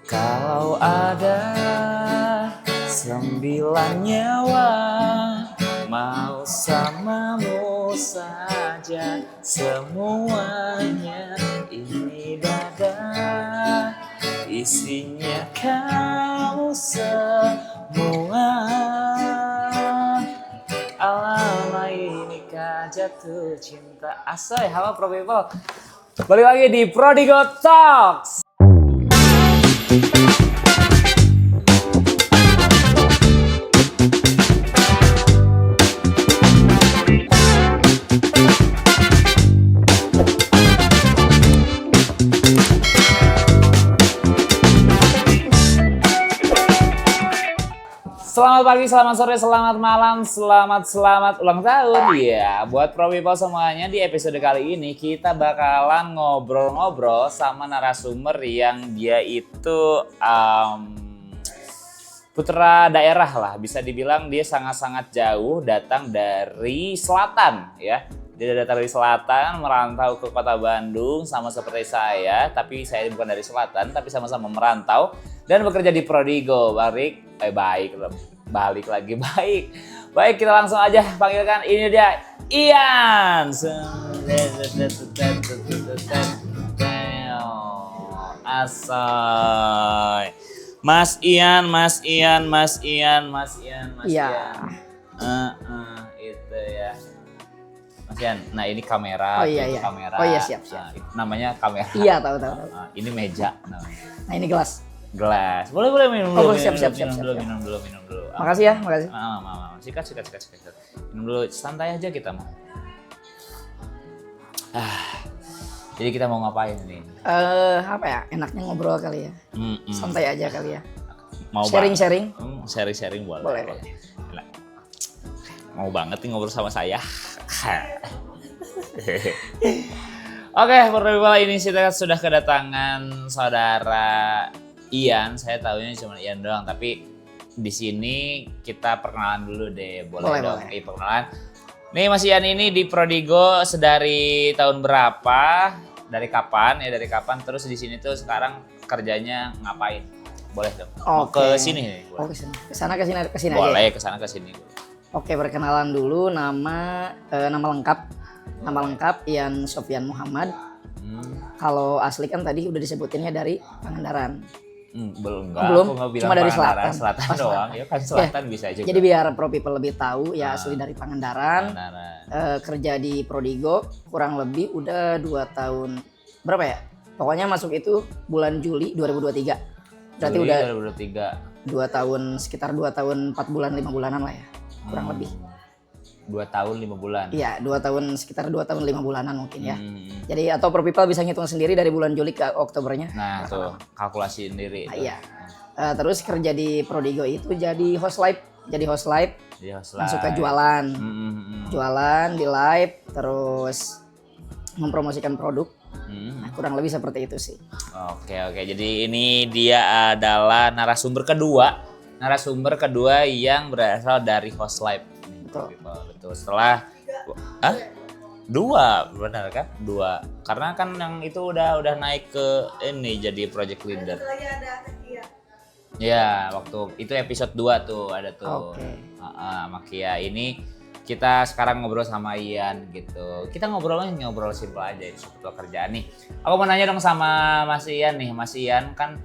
Kalau ada 9 nyawa, mau samamu saja semuanya. Ini dada, isinya kamu semua. Alama ini jatuh cinta. Asoy, halo Pro People. Balik lagi di Prodigo Talks. Selamat pagi, selamat sore, selamat malam, selamat ulang tahun. Ya, buat Pro People semuanya, di episode kali ini kita bakalan ngobrol-ngobrol sama narasumber yang dia itu putra daerah lah. Bisa dibilang dia sangat-sangat jauh, datang dari selatan ya. Dia datang dari selatan, merantau ke kota Bandung sama seperti saya. Tapi saya bukan dari selatan, tapi sama-sama merantau dan bekerja di Prodigo. Balik lagi. Baik, kita langsung aja panggilkan. Ini dia Ian. Asoy. Mas Ian. Iya. Itu ya. Mas Ian, nah ini kamera, iya. kamera. Oh iya, siap. Namanya kamera. Iya, tahu. Ini meja namanya. Nah, ini gelas. Boleh minum dulu. Siap. Minum dulu. Makasih ya. Sikat. Minum dulu, santai aja kita mah. Jadi kita mau ngapain nih? Apa ya? Enaknya ngobrol kali ya. Santai aja kali ya. Mau Sharing. Sharing boleh. Gila. Mau banget nih ngobrol sama saya. Oke, pertama ini kita sudah kedatangan saudara Ian. Saya tahunya cuma Ian doang, tapi di sini kita perkenalan dulu deh. Boleh dong? Perkenalan. Nih Mas Ian ini di Prodigo sedari tahun berapa? Dari kapan? Terus di sini tuh sekarang kerjanya ngapain? Boleh dong? Mau ke sini nih. Oh, ke sana ke sini aja. Boleh, ke sana ke sini. Oke, perkenalan dulu nama lengkap Ian Sofyan Muhammad. Kalau asli kan tadi udah disebutinnya dari Pangandaran. Belum. Aku nggak bilang cuma dari selatan doang. Ya kan selatan bisa juga. Jadi biar Pro People lebih tahu ya, asli dari Pangandaran. Kerja di Prodigo kurang lebih udah 2 tahun. Berapa ya? Pokoknya masuk itu bulan Juli 2023. Berarti udah 2023. 2 tahun, sekitar 2 tahun 4 bulan 5 bulanan lah ya. Kurang lebih. 2 tahun 5 bulan. Iya, 2 tahun, sekitar 2 tahun 5 bulanan mungkin ya. Jadi atau Pro People bisa ngitung sendiri dari bulan Juli ke Oktobernya. Nah, tuh kalkulasi sendiri. Iya. Terus kerja di Prodigo itu jadi host live. Masuk ke jualan. Jualan di live, terus mempromosikan produk. Nah, kurang lebih seperti itu sih. Oke. Jadi ini dia adalah narasumber kedua yang berasal dari host live. Betul. Setelah 2, benar kan? 2. Karena kan yang itu udah naik ke ini jadi project leader. Ya, waktu itu episode 2 tuh ada tuh. Sama Kia. Ini kita sekarang ngobrol sama Ian gitu. Kita ngobrol simpel aja soal kerjaan nih. Aku mau nanya dong sama Mas Ian nih. Mas Ian kan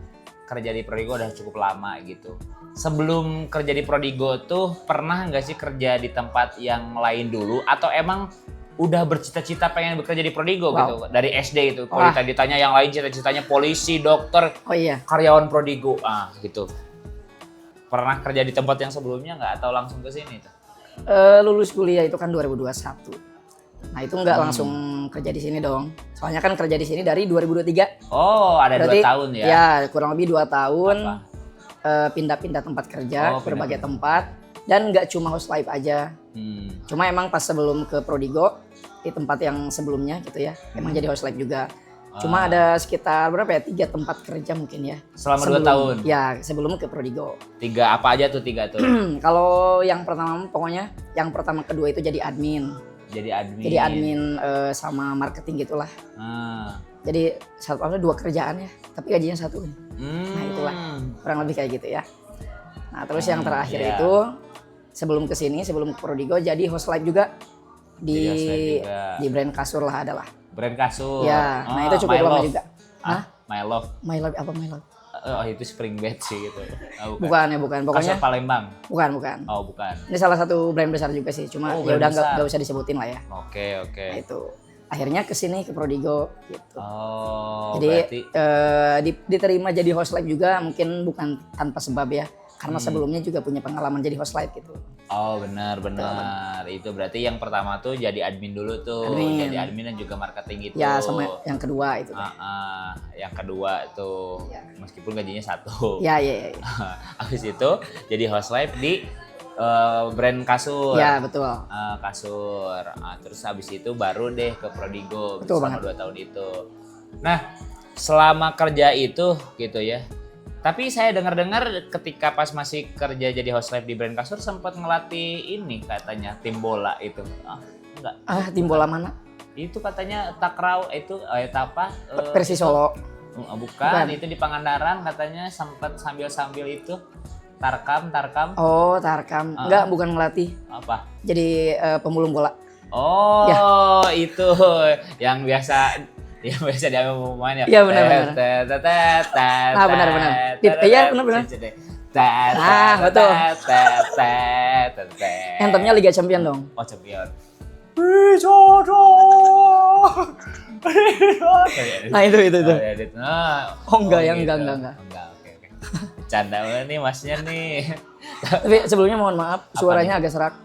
kerja di Prodigo udah cukup lama gitu. Sebelum kerja di Prodigo tuh pernah nggak sih kerja di tempat yang lain dulu atau emang udah bercita-cita pengen bekerja di Prodigo gitu dari SD itu? Kalau ditanya yang lain cita-citanya polisi, dokter, karyawan Prodigo gitu. Pernah kerja di tempat yang sebelumnya nggak atau langsung ke sini tuh? Lulus kuliah itu kan 2021. Nah itu nggak langsung kerja di sini dong. Soalnya kan kerja di sini dari 2023. Oh, ada berarti, 2 tahun ya? Ya, kurang lebih 2 tahun. Pindah-pindah tempat kerja, berbagai tempat. Dan nggak cuma host live aja. Cuma emang pas sebelum ke Prodigo, di tempat yang sebelumnya gitu ya, emang jadi host live juga. Cuma ada sekitar berapa ya? 3 tempat kerja mungkin ya. Selama 2 tahun? Ya, sebelum ke Prodigo. 3 apa aja tuh 3 tuh? Kalau yang pertama pokoknya, yang pertama kedua itu jadi admin. Jadi admin sama marketing gitulah. Jadi ada 2 kerjaan ya, tapi gajinya 1. Nah itulah kurang lebih kayak gitu ya. Nah terus yang terakhir itu sebelum kesini, sebelum ke Prodigo jadi host live juga di brand kasur lah adalah. Brand kasur. Ya, nah itu cukup lama juga. Hah? My Love. My Love apa My Love? Oh itu Spring Bed sih gitu. Bukan. Pokoknya kasur Palembang. Bukan. Oh bukan. Ini salah satu brand besar juga sih, cuma ya udah nggak usah disebutin lah ya. Oke. Nah itu akhirnya kesini ke Prodigo gitu. Oh. Jadi diterima jadi host live juga mungkin bukan tanpa sebab ya, karena sebelumnya juga punya pengalaman jadi host live gitu. Oh benar. Itu berarti yang pertama tuh jadi admin dulu tuh. Jadi admin dan juga marketing gitu. Ya sama yang kedua itu. Yang kedua tuh meskipun gajinya 1. Ya. Habis itu jadi host live di brand kasur. Ya betul. Kasur. Terus habis itu baru deh ke Prodigo selama 2 tahun itu. Nah selama kerja itu gitu ya. Tapi saya dengar-dengar ketika pas masih kerja jadi host live di brand kasur sempat ngelatih ini katanya tim bola itu. Enggak. Tim bola mana? Itu katanya takraw itu apa? Persis Solo. Bukan, itu di Pangandaran katanya sempat sambil itu tarkam. Oh, tarkam. Enggak, bukan ngelatih. Apa? Jadi pemulung bola. Oh, ya. Itu yang biasa diambil pemain ya. Iya benar. Nah benar. Iya benar. Nah betul. Anthemnya Liga Champion dong. Oh Champion. Nah itu. Oh enggak. Oke. Canda nih masnya nih. Tapi sebelumnya mohon maaf, suaranya agak serak.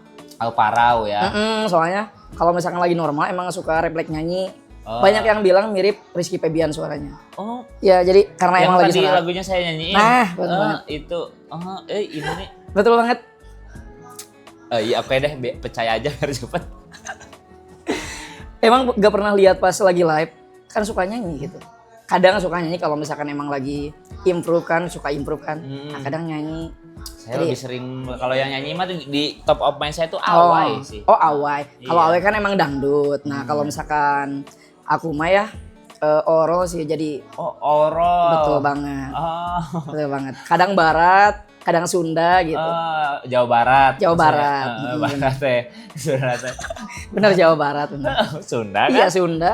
Parau ya. Soalnya kalau misalkan lagi normal emang suka refleks nyanyi. Banyak yang bilang mirip Rizky Febian suaranya. Oh. Ya jadi karena emang lagi serak. Lagunya saya nyanyiin. Nah betul banget. Itu. Ini nih. Betul banget. Iya oke deh, percaya aja biar cepet. Emang gak pernah lihat pas lagi live, kan suka nyanyi gitu. Kadang suka nyanyi kalau misalkan emang lagi improve kan. Nah, kadang nyanyi. Saya lebih sering, kalau yang nyanyi mah di top of mind saya tuh Awai sih. Oh Awai. Kalau Awai kan emang dangdut. Nah kalau misalkan aku mah ya Oro sih jadi. Oh Oro. Betul banget. Betul banget. Kadang Barat, kadang Sunda gitu. Jawa Barat. Barat teh. Bener Jawa Barat. Sunda kan? Iya Sunda.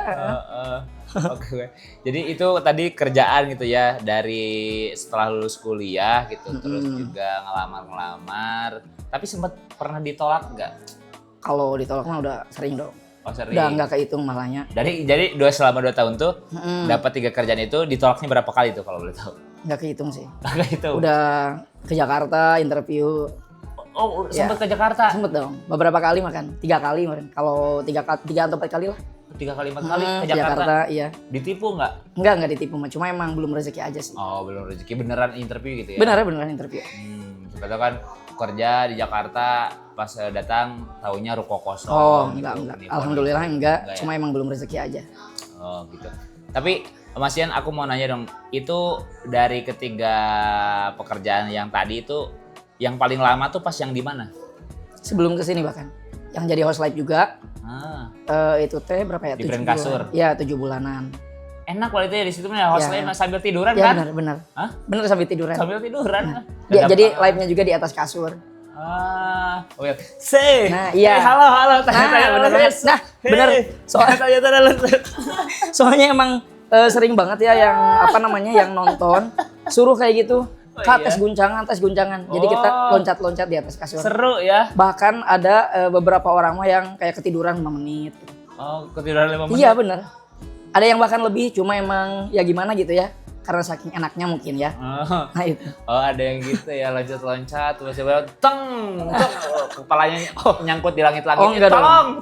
Oke. Jadi itu tadi kerjaan gitu ya dari setelah lulus kuliah gitu, terus juga ngelamar. Tapi sempat pernah ditolak nggak? Kalau ditolak mah udah sering dong. Oh sering. Udah nggak kehitung malahnya. Jadi selama 2 tahun tuh dapat 3 kerjaan itu ditolaknya berapa kali tuh kalau boleh tahu? Nggak kehitung sih. Nggak kehitung. Udah ke Jakarta interview. Oh sempet ke Jakarta? Sempet dong. Beberapa kali makan. 3 kali kemarin. Kalau 3 atau 4 kali lah. 3 kali 4 kali ke Jakarta. Iya. Ditipu nggak? Enggak ditipu, cuma emang belum rezeki aja sih. Oh belum rezeki, beneran interview gitu ya? Beneran interview. Kita kan kerja di Jakarta pas datang taunya ruko kosong. Oh gitu. enggak. Alhamdulillah enggak cuma emang belum rezeki aja. Oh gitu. Tapi Mas Ian aku mau nanya dong, itu dari ketiga pekerjaan yang tadi itu yang paling lama tuh pas yang di mana? Sebelum kesini bahkan. Yang jadi host live juga. Itu teh berapa ya? Di brand kasur. Iya 7 bulanan. Enak kalau itu ya di situ host live sambil tiduran ya, kan? Benar. Hah? Benar sambil tiduran. Sambil tiduran. Jadi live-nya juga di atas kasur. Oke. Say. Nah, iya. Halo. Benar. Soalnya emang sering banget ya yang nonton suruh kayak gitu. Kak, tes guncangan. Jadi kita loncat-loncat di atas kasur. Seru ya. Bahkan ada beberapa orang mah yang kayak ketiduran 5 menit. Oh, ketiduran 5 menit? Iya bener. Ada yang bahkan lebih, cuma emang ya gimana gitu ya. Karena saking enaknya mungkin ya. Nah itu. Oh ada yang gitu ya, loncat-loncat. Tiba-tiba kepalanya nyangkut di langit-langit. Oh enggak tolong.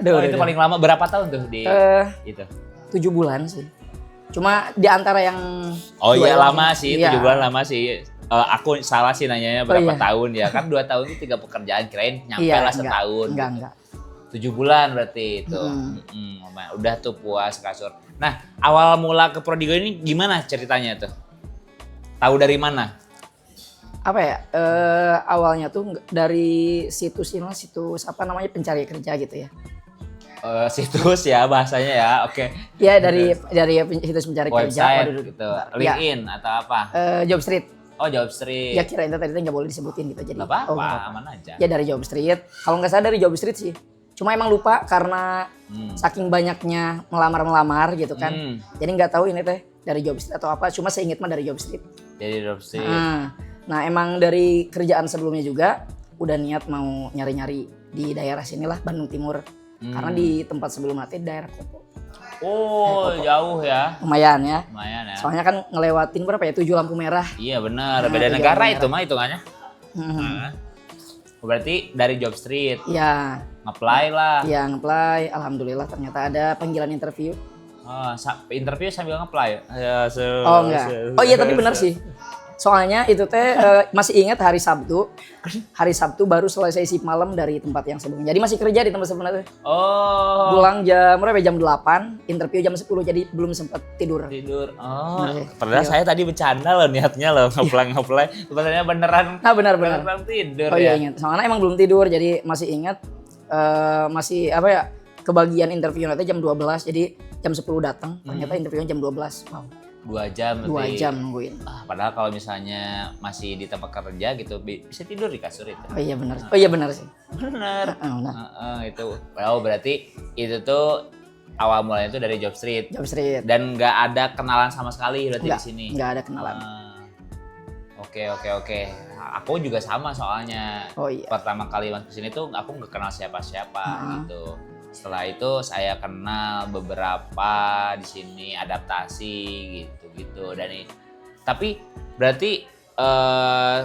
Itu paling lama berapa tahun tuh di itu? 7 bulan sih. Cuma di antara yang lama sih, 7 bulan lama sih. Aku salah sih nanyanya berapa tahun ya. Kan 2 tahun itu 3 pekerjaan, kirain nyampe lah setahun. Enggak. 7 bulan berarti itu. Udah tuh puas kasur. Nah, awal mula ke Prodigo ini gimana ceritanya tuh? Tahu dari mana? apa ya? Awalnya tuh dari situs ini, situs apa namanya, pencari kerja gitu ya. Situs ya bahasanya ya, oke. Ya dari situs pencari kerja. Website Waduh, gitu, ya. LinkedIn atau apa? Jobstreet. Oh, Jobstreet. Ya kirain tadi nggak boleh disebutin gitu jadi. Nggak apa-apa, nggak apa-apa. aman aja. Ya dari Jobstreet. Kalau nggak salah dari Jobstreet sih. Cuma emang lupa karena saking banyaknya melamar gitu kan. Jadi nggak tahu ini teh dari Jobstreet atau apa. Cuma saya ingat mah dari Jobstreet. Jadi Jobstreet. Nah emang dari kerjaan sebelumnya juga udah niat mau nyari-nyari di daerah sinilah, Bandung Timur. Karena di tempat sebelum nanti daerah Kopo. Oh, jauh ya. Lumayan ya. Lumayan ya. Soalnya kan ngelewatin berapa ya? 7 lampu merah. Iya benar, Nah, beda tujuh negara lampu itu mah hitungannya. Berarti dari Jobstreet, Ya, nge-apply lah. ya nge-apply. Alhamdulillah ternyata ada panggilan interview. Oh, interview sambil nge-apply. Ya, Oh enggak. Oh iya tapi benar sih. Soalnya itu teh masih ingat hari Sabtu. Hari Sabtu baru selesai shift malam dari tempat yang sebelumnya. Jadi masih kerja di tempat sebelumnya tuh. Oh. Pulang jam berapa? Jam 8, interview jam 10 jadi belum sempat tidur. Oh. Benar sih. Padahal saya tadi bercanda loh niatnya loh nge-apply. Sebenarnya beneran. Nah benar. Beneran tidur Oh ya. iya ingat. Soalnya emang belum tidur jadi masih ingat masih apa ya? Kebagian interview nanti jam 12 jadi jam 10 datang. Ternyata interviewnya jam 12. Wow. 2 jam 2 berarti. jam nungguin. Padahal kalau misalnya masih di tempat kerja gitu bisa tidur di kasur itu. Oh iya benar. Oh iya benar sih. Bener. Nah. Itu. Oh berarti itu tuh awal mulanya itu dari Jobstreet. Jobstreet. Dan nggak ada kenalan sama sekali berarti di sini. Nggak ada kenalan. Oke. Aku juga sama soalnya. Oh iya. Pertama kali masuk sini tuh aku nggak kenal siapa-siapa gitu. Setelah itu saya kenal beberapa di sini, adaptasi gitu. Tapi berarti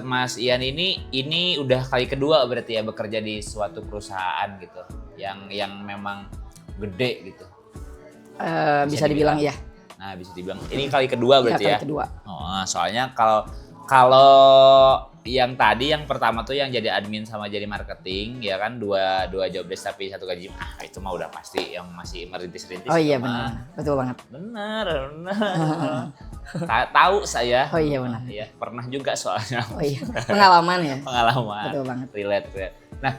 Mas Ian ini udah kali kedua berarti ya bekerja di suatu perusahaan gitu yang memang gede gitu. Bisa dibilang ya. Nah, bisa dibilang ini kali kedua berarti Kali ya. kedua. Oh, soalnya kalau yang tadi yang pertama tuh yang jadi admin sama jadi marketing ya kan dua job desk tapi satu gaji itu mah udah pasti yang masih merintis-rintis. Oh iya benar. Betul banget. Benar. Tahu saya. Oh iya benar. Iya, pernah juga soalnya. Oh iya. Pengalaman ya. Pengalaman. Betul banget. Relate. Nah,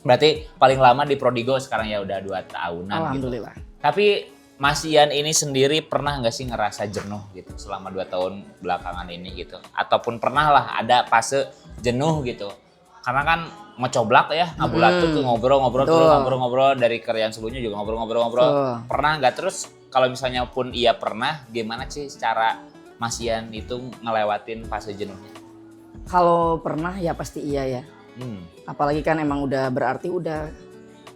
berarti paling lama di Prodigo sekarang ya udah 2 tahunan Alhamdulillah. gitu. Tapi Mas Ian ini sendiri pernah nggak sih ngerasa jenuh gitu selama 2 tahun belakangan ini gitu? Ataupun pernah lah ada fase jenuh gitu? Karena kan ngecoblak ya, ngabulat tuh ngobrol dari kerjaan sebelumnya juga ngobrol. Pernah nggak? Terus kalau misalnya pun iya pernah, gimana sih cara Mas Ian itu ngelewatin fase jenuhnya? Kalau pernah ya pasti iya ya. Apalagi kan emang udah berarti udah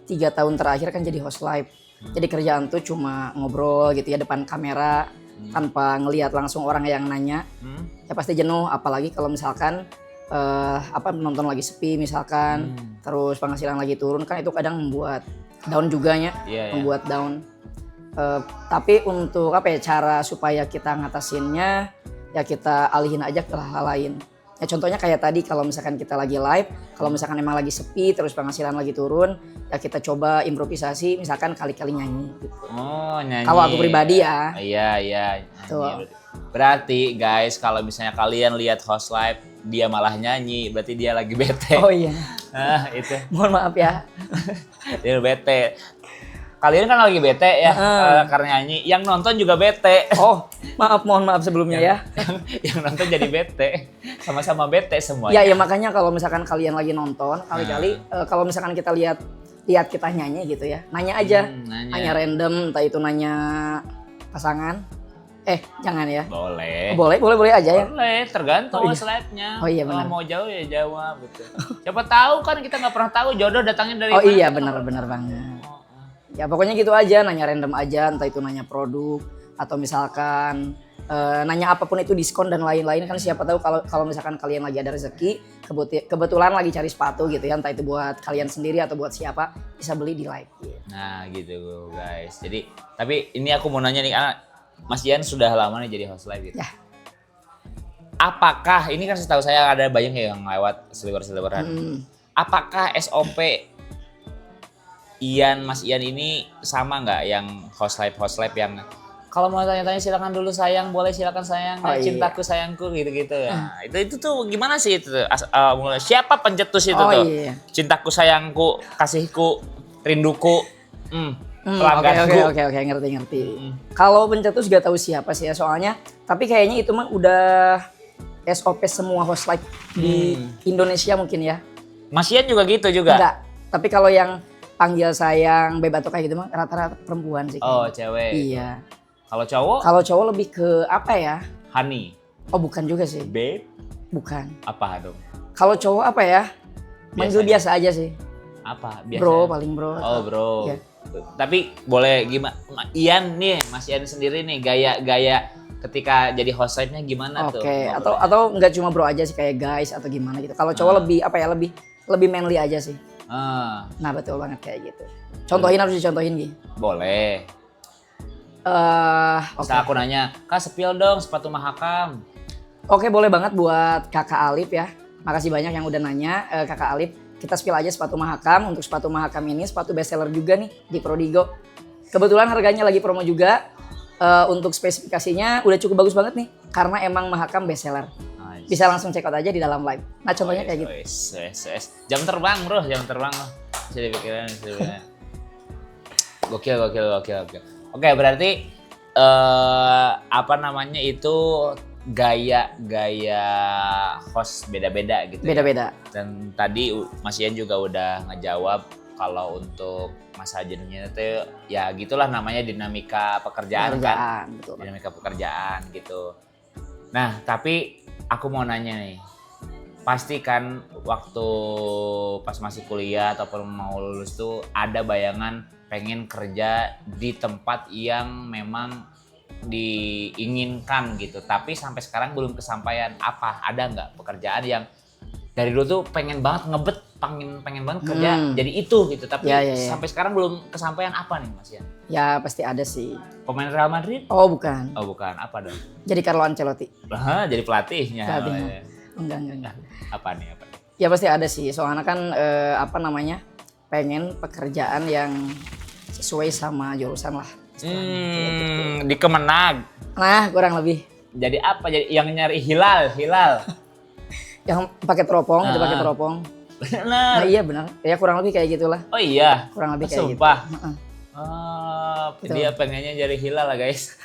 3 tahun terakhir kan jadi host live. Jadi kerjaan tuh cuma ngobrol gitu ya depan kamera tanpa ngelihat langsung orang yang nanya. Ya pasti jenuh apalagi kalau misalkan nonton lagi sepi misalkan terus penghasilan lagi turun kan itu kadang membuat down juga ya. Membuat down. Tapi untuk cara supaya kita ngatasinnya ya kita alihin aja ke hal lain. Ya contohnya kayak tadi kalau misalkan kita lagi live, kalau misalkan emang lagi sepi terus penghasilan lagi turun, ya kita coba improvisasi misalkan kali-kali nyanyi gitu. Oh, nyanyi. Kalau aku pribadi ya. Iya. Berarti guys kalau misalnya kalian lihat host live dia malah nyanyi, berarti dia lagi bete. Oh iya. Nah, itu. Mohon maaf ya. Dia bete. Kalian kan lagi bete ya karena nyanyi. Yang nonton juga bete. Oh, mohon maaf sebelumnya ya. Yang nonton jadi bete. Sama-sama bete semuanya. Ya makanya kalau misalkan kalian lagi nonton, kali-kali kalau misalkan kita lihat kita nyanyi gitu ya. Nanya aja. Nanya random, entah itu nanya pasangan. Jangan ya. Boleh. Boleh aja ya. Boleh, tergantung slide-nya. Oh iya benar. Mau jauh ya jawab gitu. Siapa tahu kan kita nggak pernah tahu jodoh datangnya dari mana. Oh iya gitu. benar banget. Ya pokoknya gitu aja, nanya random aja, entah itu nanya produk atau misalkan nanya apapun itu diskon dan lain-lain kan siapa tahu kalau misalkan kalian lagi ada rezeki kebetulan lagi cari sepatu gitu ya, entah itu buat kalian sendiri atau buat siapa bisa beli di live. Nah gitu guys. Jadi tapi ini aku mau nanya nih Mas Ian sudah lama nih jadi host live gitu. Ya. Apakah ini kan setahu saya ada banyak yang lewat seliwer-seliweran. Apakah SOP Mas Ian ini sama nggak yang host live yang Kalau mau tanya-tanya silakan dulu sayang, boleh silakan sayang, cintaku sayangku gitu-gitu ya. Itu tuh gimana sih itu? Siapa pencetus itu tuh? Iya. Cintaku sayangku, kasihku, rinduku, pelangganku. Oke, ngerti. Kalau pencetus gak tahu siapa sih ya soalnya, tapi kayaknya itu mah udah SOP semua host live di Indonesia mungkin ya. Mas Ian juga gitu juga? Enggak, tapi kalau yang panggil sayang, beb atau kayak gitu mah rata-rata perempuan sih. Oh, cewek. Iya. Kalau cowok? Kalau cowok lebih ke apa ya? Honey. Oh, bukan juga sih. Babe? Bukan. Apa dong? Kalau cowok apa ya? Manggil biasa aja sih. Apa? Biasa. Bro, paling bro. Oh, bro. Iya. Tapi boleh gimana? Ian nih, Mas Ian sendiri nih gaya ketika jadi host live-nya gimana tuh? Oke, atau nggak cuma bro aja sih kayak guys atau gimana gitu. Kalau cowok lebih apa ya? Lebih manly aja sih. Nah, betul banget kayak gitu. Contohin harus dicontohin Gi. Boleh. Oke. Aku nanya, Kak spill dong sepatu Mahakam. Oke, boleh banget buat Kakak Alif ya. Makasih banyak yang udah nanya Kakak Alif. Kita spill aja sepatu Mahakam. Untuk sepatu Mahakam ini sepatu bestseller juga nih di Prodigo. Kebetulan harganya lagi promo juga. Untuk spesifikasinya udah cukup bagus banget nih. Karena emang Mahakam bestseller. Nice. Bisa langsung check out aja di dalam live. Nah contohnya kayak gitu. Jam terbang bro. Bisa dipikirin. Gokil. Oke, berarti apa namanya itu gaya host beda-beda gitu. Beda-beda. Dan tadi Mas Ian juga udah ngejawab kalau untuk Mas Hajennya itu ya gitulah namanya dinamika pekerjaan kan. Betul. Dinamika pekerjaan gitu. Nah, tapi aku mau nanya nih. Pasti kan waktu pas masih kuliah ataupun mau lulus tuh ada bayangan pengen kerja di tempat yang memang diinginkan gitu. Tapi sampai sekarang belum kesampaian. Apa? Ada nggak pekerjaan yang dari dulu tuh pengen banget pengen banget kerja jadi itu gitu. Tapi sampai sekarang belum kesampaian apa nih Mas Ian? Ya pasti ada sih. Pemain Real Madrid? Oh bukan. Apa dong? Jadi Carlo Ancelotti. Jadi pelatihnya. Enggak. Apa nih? Ya pasti ada sih. Soalnya kan pengen pekerjaan yang sesuai sama jurusan lah. Di Kemenag. Nah, kurang lebih. Jadi apa? Jadi yang nyari hilal. Yang pakai teropong, itu pakai teropong. Benar. Nah, iya benar. Ya kurang lebih kayak gitulah. Oh iya. Kurang lebih kayak sumpah. gitu. Dia pengennya nyari hilal lah, guys.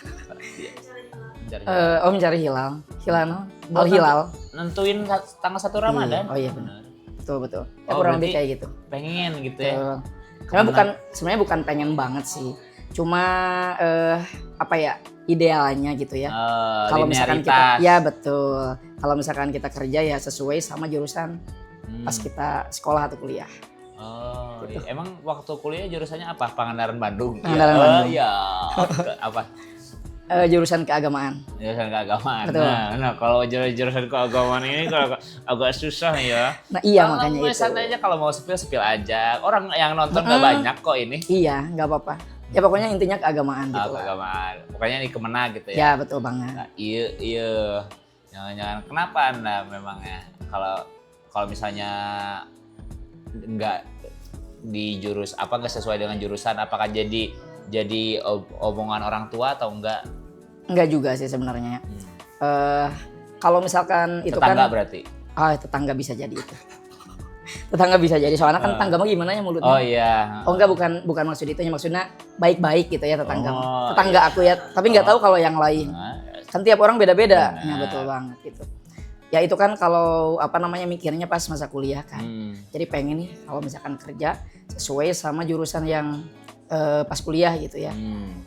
Mencari hilal. Hilal. Nentuin tanggal 1 Ramadan. Oh iya benar. Betul. Ya kurang lebih kayak gitu. Pengen gitu ya. Sebenarnya bukan pengen banget sih. Cuma idealnya gitu ya. Kalau misalkan kita betul. Kalau misalkan kita kerja ya sesuai sama jurusan pas kita sekolah atau kuliah. Gitu. Emang waktu kuliah jurusannya apa? Pangandaran Bandung. Bandung. Ya. Apa? Jurusan keagamaan. Betul. Nah, kalau jurusan keagamaan ini kalau agak susah ya. Nah, iya makanya itu. Santai aja kalau mau spill aja. Orang yang nonton nggak banyak kok ini. Iya, nggak apa-apa. Ya pokoknya intinya keagamaan gitu lah. Keagamaan. Pokoknya di Kemenag gitu ya. Ya, betul banget. Nah, iya. Jangan-jangan kenapa Anda memangnya kalau misalnya nggak di nggak sesuai dengan jurusan, apakah jadi omongan orang tua atau enggak? Enggak juga sih sebenarnya. Kalau misalkan itu tetangga kan berarti. Tetangga bisa jadi itu. Tetangga bisa jadi soalnya kan tetangga mah gimana ya mulutnya. Oh iya. Oh enggak, bukan maksud itu, maksudnya baik-baik gitu ya tetangga. Tetangga aku ya, tapi nggak tahu kalau yang lain. Kan tiap orang beda-beda. Ya betul banget gitu. Ya itu kan kalau mikirnya pas masa kuliah kan. Jadi pengen nih kalau misalkan kerja sesuai sama jurusan yang pas kuliah gitu ya.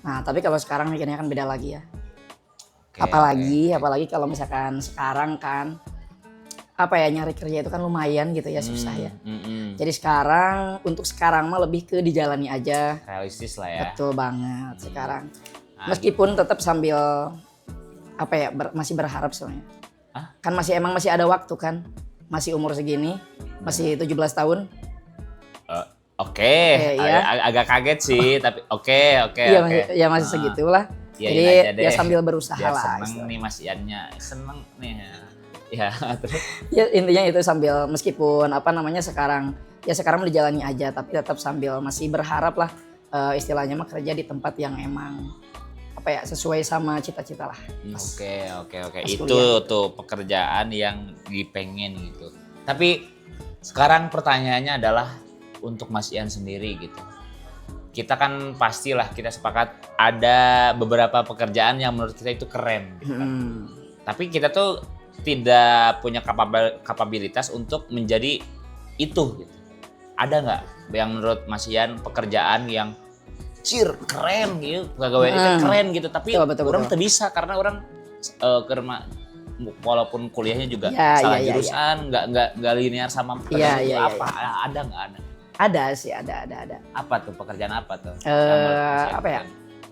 Nah, tapi kalau sekarang mikirnya kan beda lagi ya. Apalagi kalau misalkan sekarang kan nyari kerja itu kan lumayan gitu ya, susah ya. Jadi untuk sekarang mah lebih ke dijalani aja. Realistis lah ya. Betul banget sekarang. Meskipun tetap sambil masih berharap soalnya. Kan masih ada waktu kan. Masih umur segini, masih 17 tahun. Agak kaget sih, tapi oke. Iya masih segitulah. Jadi ya sambil berusaha lah. Seneng nih Mas Iannya, seneng nih. Ya, terus. Ya intinya itu sambil meskipun sekarang dijalani aja, tapi tetap sambil masih berharap lah istilahnya mah kerja di tempat yang emang apa ya, sesuai sama cita-cita lah. Oke. Itu tuh pekerjaan yang dipengen gitu. Tapi sekarang pertanyaannya adalah untuk Mas Ian sendiri gitu. Kita kan pastilah kita sepakat ada beberapa pekerjaan yang menurut kita itu keren gitu kan. Tapi kita tuh tidak punya kapabilitas untuk menjadi itu gitu. Ada nggak yang menurut Mas Ian pekerjaan yang keren gitu, pegawai itu keren gitu, tapi orang tuh bisa karena orang walaupun kuliahnya juga salah jurusan, nggak linear sama pekerjaan itu apa? Ada nggak ada? Ada sih, ada. Apa tuh pekerjaan apa tuh? Apa ya?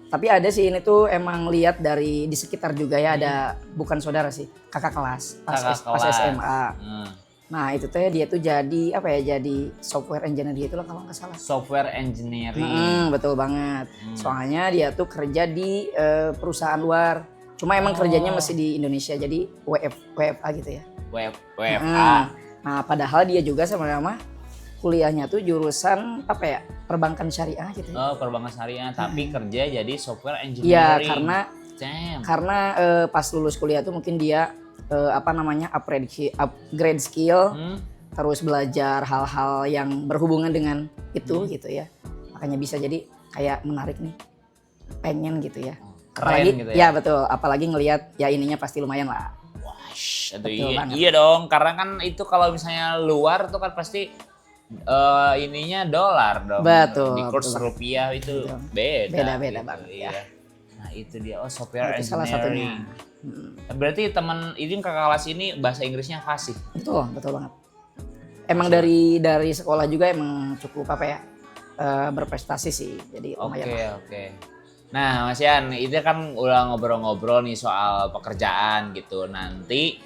Tapi ada sih, ini tuh emang lihat dari di sekitar juga ya, ada bukan saudara sih, kakak kelas pas SMA. Nah itu tuh dia tuh jadi apa ya, jadi software engineer gitu loh kalau nggak salah. Software engineering. Betul banget. Soalnya dia tuh kerja di perusahaan luar. Cuma emang kerjanya masih di Indonesia, jadi WFA gitu ya. WFA. Nah padahal dia juga sama-sama kuliahnya tuh jurusan apa ya, perbankan syariah gitu ya. Perbankan syariah, tapi kerja jadi software engineering. Iya, karena pas lulus kuliah tuh mungkin dia upgrade skill, terus belajar hal-hal yang berhubungan dengan itu gitu ya. Makanya bisa jadi kayak menarik nih, pengen gitu ya. Keren gitu ya. Ya betul, apalagi ngelihat ya ininya pasti lumayan lah. Iya dong, karena kan itu kalau misalnya luar tuh kan pasti ininya dolar dong. Betul. Di kurs rupiah itu beda banget ya. Nah itu dia, software engineering. Salah satunya. Berarti teman ini kakak kelas ini bahasa Inggrisnya fasih. Betul banget. Emang dari sekolah juga emang cukup apa ya, berprestasi sih, jadi lumayan. Oke. Nah Mas Ian, itu kan udah ngobrol-ngobrol nih soal pekerjaan gitu. Nanti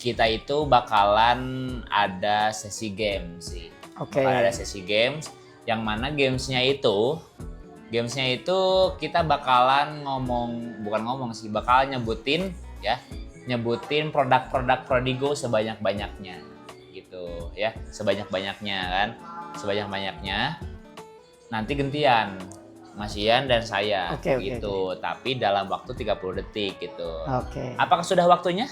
kita itu bakalan ada sesi game sih. Ada sesi games, yang mana gamesnya itu kita bakalan bakal nyebutin produk-produk Prodigo sebanyak-banyaknya gitu ya, sebanyak-banyaknya. Nanti gantian Mas Ian dan saya gitu. Tapi dalam waktu 30 detik gitu. Apakah sudah waktunya?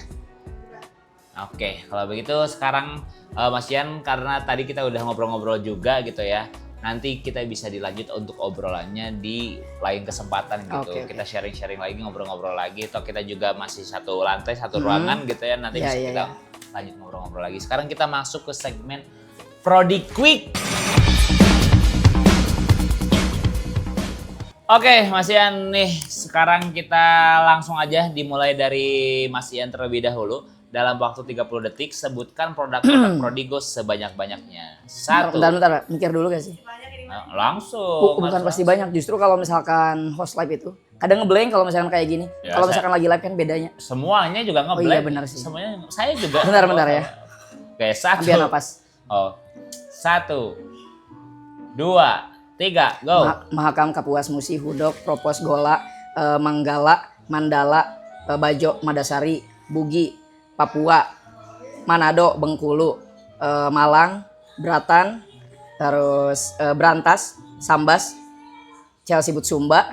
Oke, kalau begitu sekarang Mas Ian, karena tadi kita udah ngobrol-ngobrol juga gitu ya, nanti kita bisa dilanjut untuk obrolannya di lain kesempatan gitu. Kita sharing-sharing lagi, ngobrol-ngobrol lagi, atau kita juga masih satu lantai, satu ruangan gitu ya, nanti bisa kita lanjut ngobrol-ngobrol lagi. Sekarang kita masuk ke segmen Prodi Quick. Oke, Mas Ian nih, sekarang kita langsung aja dimulai dari Mas Ian terlebih dahulu. Dalam waktu 30 detik, sebutkan produk-produk Prodigo sebanyak-banyaknya. 1. Bentar, mikir dulu gak sih? Langsung. Bukan pasti banyak, justru kalau misalkan host live itu kadang ngeblank kalau misalkan kayak gini. Ya, kalau misalkan lagi live kan bedanya. Semuanya juga ngeblank. Oh iya benar sih. Semuanya, saya juga. Bentar ya. Oke, 1. Ambil napas. 1, 2, 3, go. Mahakam, Kapuas, Musi, Hudok, Propos, Gola, Manggala, Mandala, Bajo, Madasari, Bugi, Papua, Manado, Bengkulu, Malang, Bratan, terus Brantas, Sambas, Chelsea Butsumba,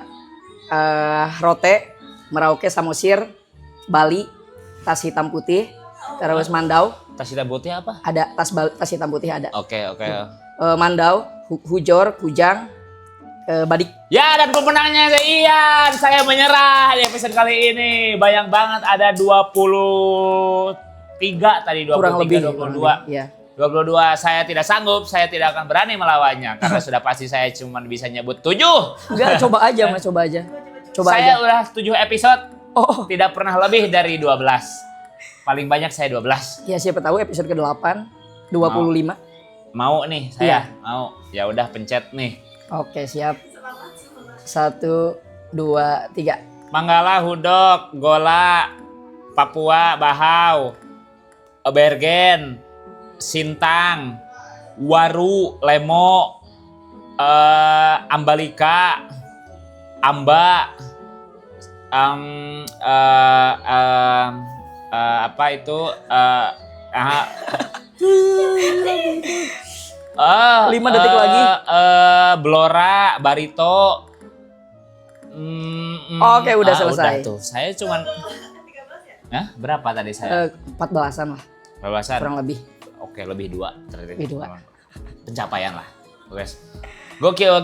Rote, Merauke, Samosir, Bali, Tas Hitam Putih, terus Mandau. Tas hitam putih apa? Ada tas hitam putih ada. Oke. Mandau, Hujor, Kujang, Badik. Ya, dan pemenangnya Ian. Saya menyerah di episode kali ini. Bayang banget ada 23 tadi, 22. Iya. 22 saya tidak sanggup, saya tidak akan berani melawannya karena sudah pasti saya cuma bisa nyebut 7. Enggak, coba aja. Saya udah 7 episode. Tidak pernah lebih dari 12. Paling banyak saya 12. Ya siapa tahu episode ke-8 25. Mau nih saya. Mau. Ya udah pencet nih. Oke, siap. 1, 2, 3. Manggala, Hudok, Gola, Papua, Bahau, Bergen, Sintang, Waru, Lemo, Ambalika, Amba, apa itu? 5 detik lagi. Blora, Barito, Oke, udah selesai. Udah tuh. Saya cuman berapa tadi saya? 14-an lah. 14-an. Kurang lebih. Oke, lebih 2. Lebih 2. Pencapaian lah. Guys. Gokil.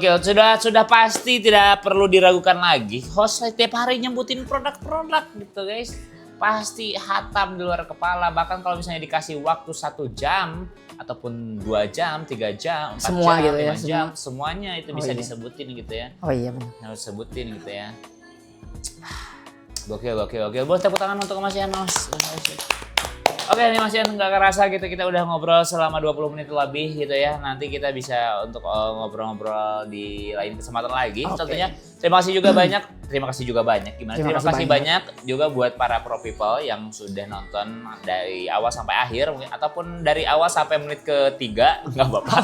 Sudah pasti tidak perlu diragukan lagi. Host tiap hari nyebutin produk-produk gitu, guys. Pasti hatam di luar kepala. Bahkan kalau misalnya dikasih waktu 1 jam ataupun 2 jam, 3 jam, 4 semua jam, gitu 5 ya, jam, semuanya itu bisa iya. disebutin gitu ya. Oh iya benar. Harus sebutin gitu ya. Gokil. Boleh tepuk tangan untuk Mas Yanos. Oke nih Mas Yan, nggak kerasa gitu kita udah ngobrol selama 20 menit lebih gitu ya. Nanti kita bisa untuk ngobrol-ngobrol di lain kesempatan lagi. Tentunya terima kasih juga banyak. Terima kasih banyak juga buat para pro people yang sudah nonton dari awal sampai akhir mungkin, ataupun dari awal sampai menit ke-3 nggak apa-apa.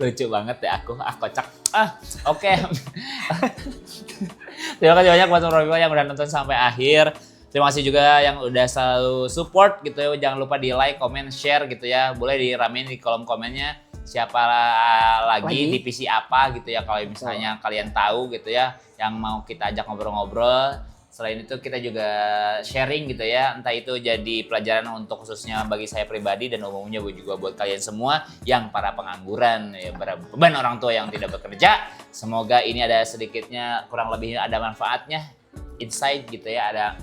Lucu banget ya aku kocak. Oke. Terima kasih banyak buat pro people yang udah nonton sampai akhir. Terima kasih juga yang udah selalu support gitu ya. Jangan lupa di like, comment, share gitu ya. Boleh diramein di kolom komennya siapa lagi divisi apa gitu ya. Kalau misalnya kalian tahu gitu ya yang mau kita ajak ngobrol-ngobrol. Selain itu kita juga sharing gitu ya. Entah itu jadi pelajaran untuk khususnya bagi saya pribadi dan umumnya juga buat kalian semua yang para pengangguran ya, beban orang tua yang tidak bekerja. Semoga ini ada sedikitnya kurang lebihnya ada manfaatnya, insight gitu ya, ada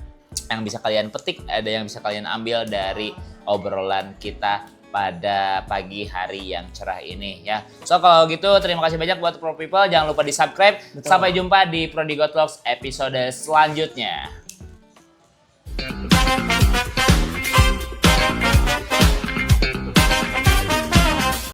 yang bisa kalian petik, ada yang bisa kalian ambil dari obrolan kita pada pagi hari yang cerah ini ya. So kalau gitu terima kasih banyak buat pro people, jangan lupa di subscribe. Sampai jumpa di Prodigo Talks episode selanjutnya.